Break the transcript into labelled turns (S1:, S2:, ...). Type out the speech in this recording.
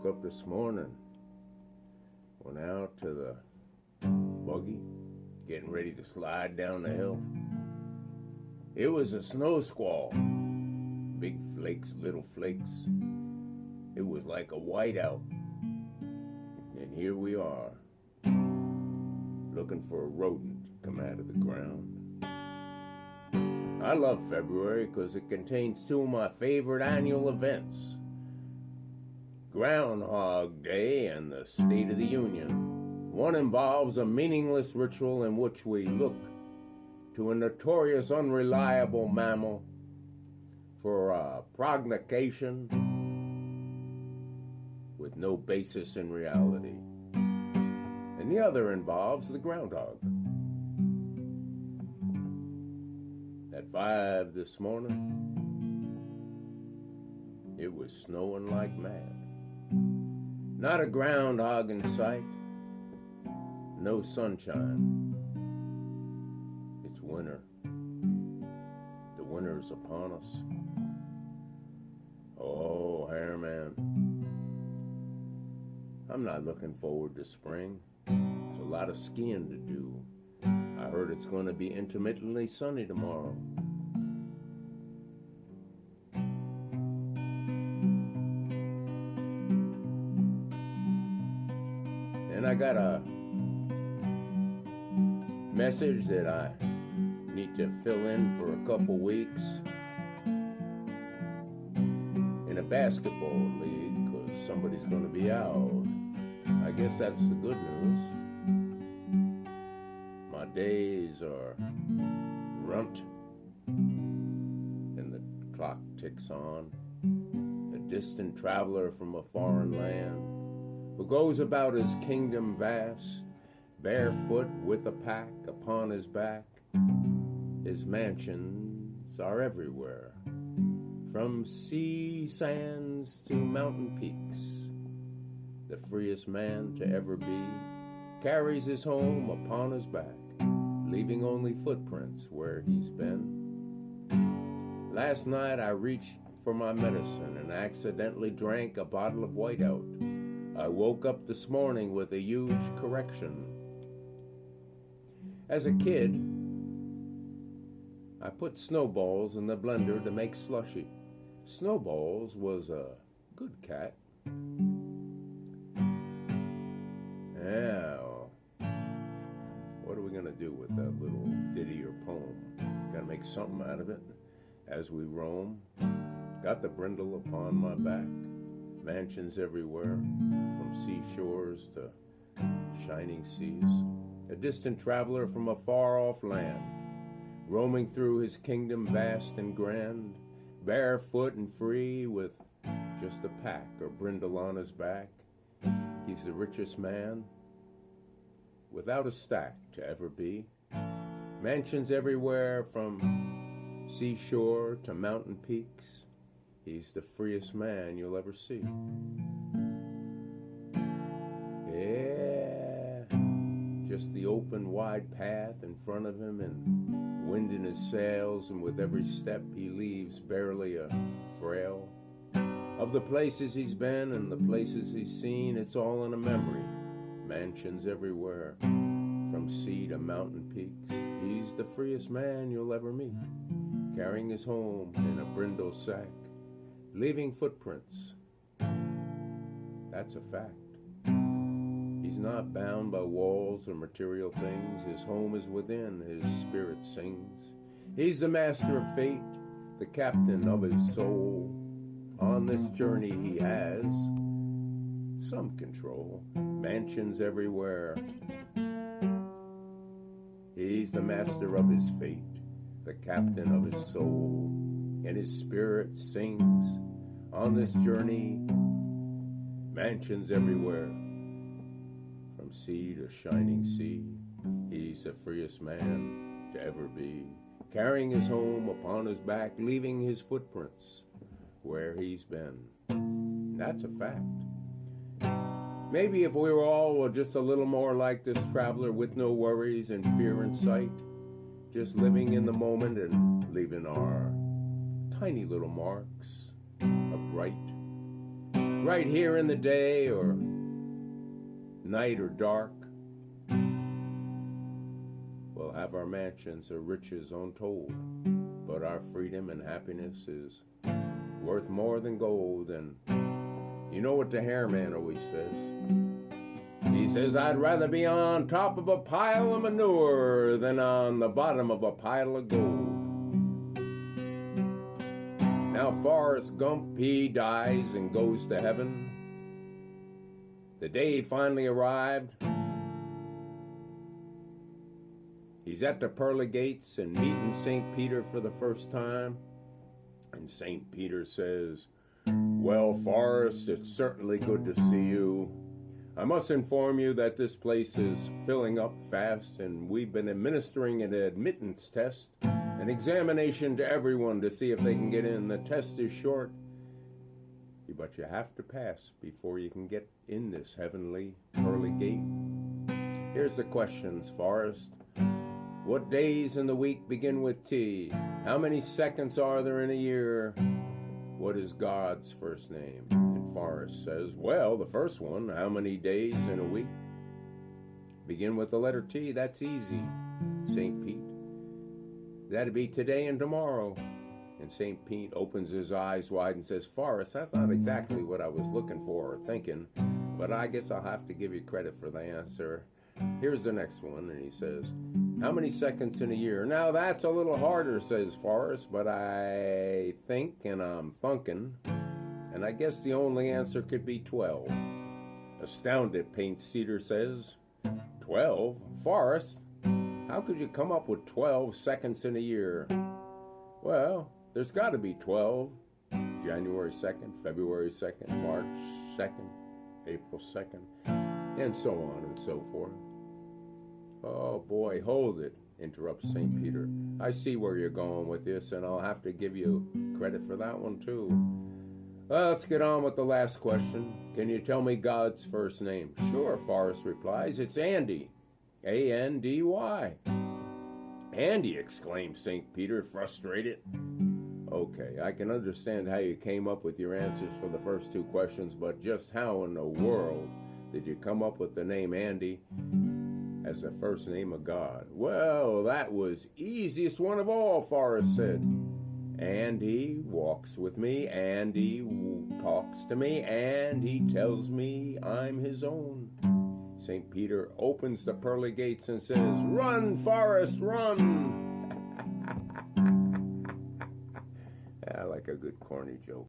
S1: Woke up this morning, went out to the buggy, getting ready to slide down the hill. It was a snow squall, big flakes, little flakes. It was like a whiteout. And here we are, looking for a rodent to come out of the ground. I love February because it contains two of my favorite annual events: Groundhog Day and the State of the Union. One involves a meaningless ritual in which we look to a notorious unreliable mammal for a prognostication with no basis in reality. And the other involves the groundhog. At 5 this morning, it was snowing like mad. Not a groundhog in sight, no sunshine. It's winter. The winter's upon us. Oh, Hairman, I'm not looking forward to spring. There's a lot of skiing to do. I heard it's going to be intermittently sunny tomorrow. And I got a message that I need to fill in for a couple weeks in a basketball league because somebody's going to be out. I guess that's the good news. My days are runt and the clock ticks on. A distant traveler from a foreign land who goes about his kingdom vast, barefoot with a pack upon his back. His mansions are everywhere, from sea sands to mountain peaks. The freest man to ever be carries his home upon his back, leaving only footprints where he's been. Last night I reached for my medicine and accidentally drank a bottle of whiteout. I woke up this morning with a huge correction. As a kid, I put snowballs in the blender to make slushy. Snowballs was a good cat. Now, what are we going to do with that little ditty or poem? Got to make something out of it as we roam. Got the brindle upon my back. Mansions everywhere, from seashores to shining seas. A distant traveler from a far-off land, roaming through his kingdom vast and grand, barefoot and free with just a pack or brindle on his back. He's the richest man without a stack to ever be. Mansions everywhere from seashore to mountain peaks. He's the freest man you'll ever see. Yeah, just the open wide path in front of him and wind in his sails, and with every step he leaves barely a trail. Of the places he's been and the places he's seen, it's all in a memory. Mansions everywhere, from sea to mountain peaks. He's the freest man you'll ever meet, carrying his home in a brindle sack, leaving footprints. That's a fact. He's not bound by walls or material things. His home is within, his spirit sings. He's the master of fate, the captain of his soul. On this journey he has some control. Mansions everywhere. He's the master of his fate, the captain of his soul. And his spirit sings. On this journey, mansions everywhere, from sea to shining sea. He's the freest man to ever be, carrying his home upon his back, leaving his footprints where he's been. That's a fact. Maybe if we were all just a little more like this traveler, with no worries and fear in sight, just living in the moment and leaving our tiny little marks of right right here in the day or night or dark. We'll have our mansions or riches untold, but our freedom and happiness is worth more than gold. And you know what the hairman always says? He says, I'd rather be on top of a pile of manure than on the bottom of a pile of gold. Now Forrest Gump, he dies and goes to heaven. The day finally arrived. He's at the pearly gates and meeting St. Peter for the first time. And St. Peter says, well, Forrest, it's certainly good to see you. I must inform you that this place is filling up fast, and we've been administering an admittance test, an examination to everyone to see if they can get in. The test is short, but you have to pass before you can get in this heavenly pearly gate. Here's the questions, Forrest. What days in the week begin with T? How many seconds are there in a year? What is God's first name? And Forrest says, well, the first one, how many days in a week? Begin with the letter T, that's easy. St. Pete. That'd be today and tomorrow. And St. Pete opens his eyes wide and says, Forrest, that's not exactly what I was looking for or thinking, but I guess I'll have to give you credit for the answer. Here's the next one, and he says, how many seconds in a year? Now that's a little harder, says Forrest, but I think and I'm funkin', and I guess the only answer could be 12. Astounded, Paint Cedar says, 12? Forrest, how could you come up with 12 seconds in a year? Well, there's got to be 12. January 2nd, February 2nd, March 2nd, April 2nd, and so on and so forth. Oh boy, hold it, interrupts St. Peter. I see where you're going with this, and I'll have to give you credit for that one too. Well, let's get on with the last question. Can you tell me God's first name? Sure, Forrest replies. It's Andy. A-N-D-Y. Andy, exclaimed St. Peter, frustrated. Okay, I can understand how you came up with your answers for the first two questions, but just how in the world did you come up with the name Andy as the first name of God? Well, that was easiest one of all, Forrest said. Andy walks with me, Andy talks to me, and he tells me I'm his own. St. Peter opens the pearly gates and says, run, Forrest, run! I like a good corny joke.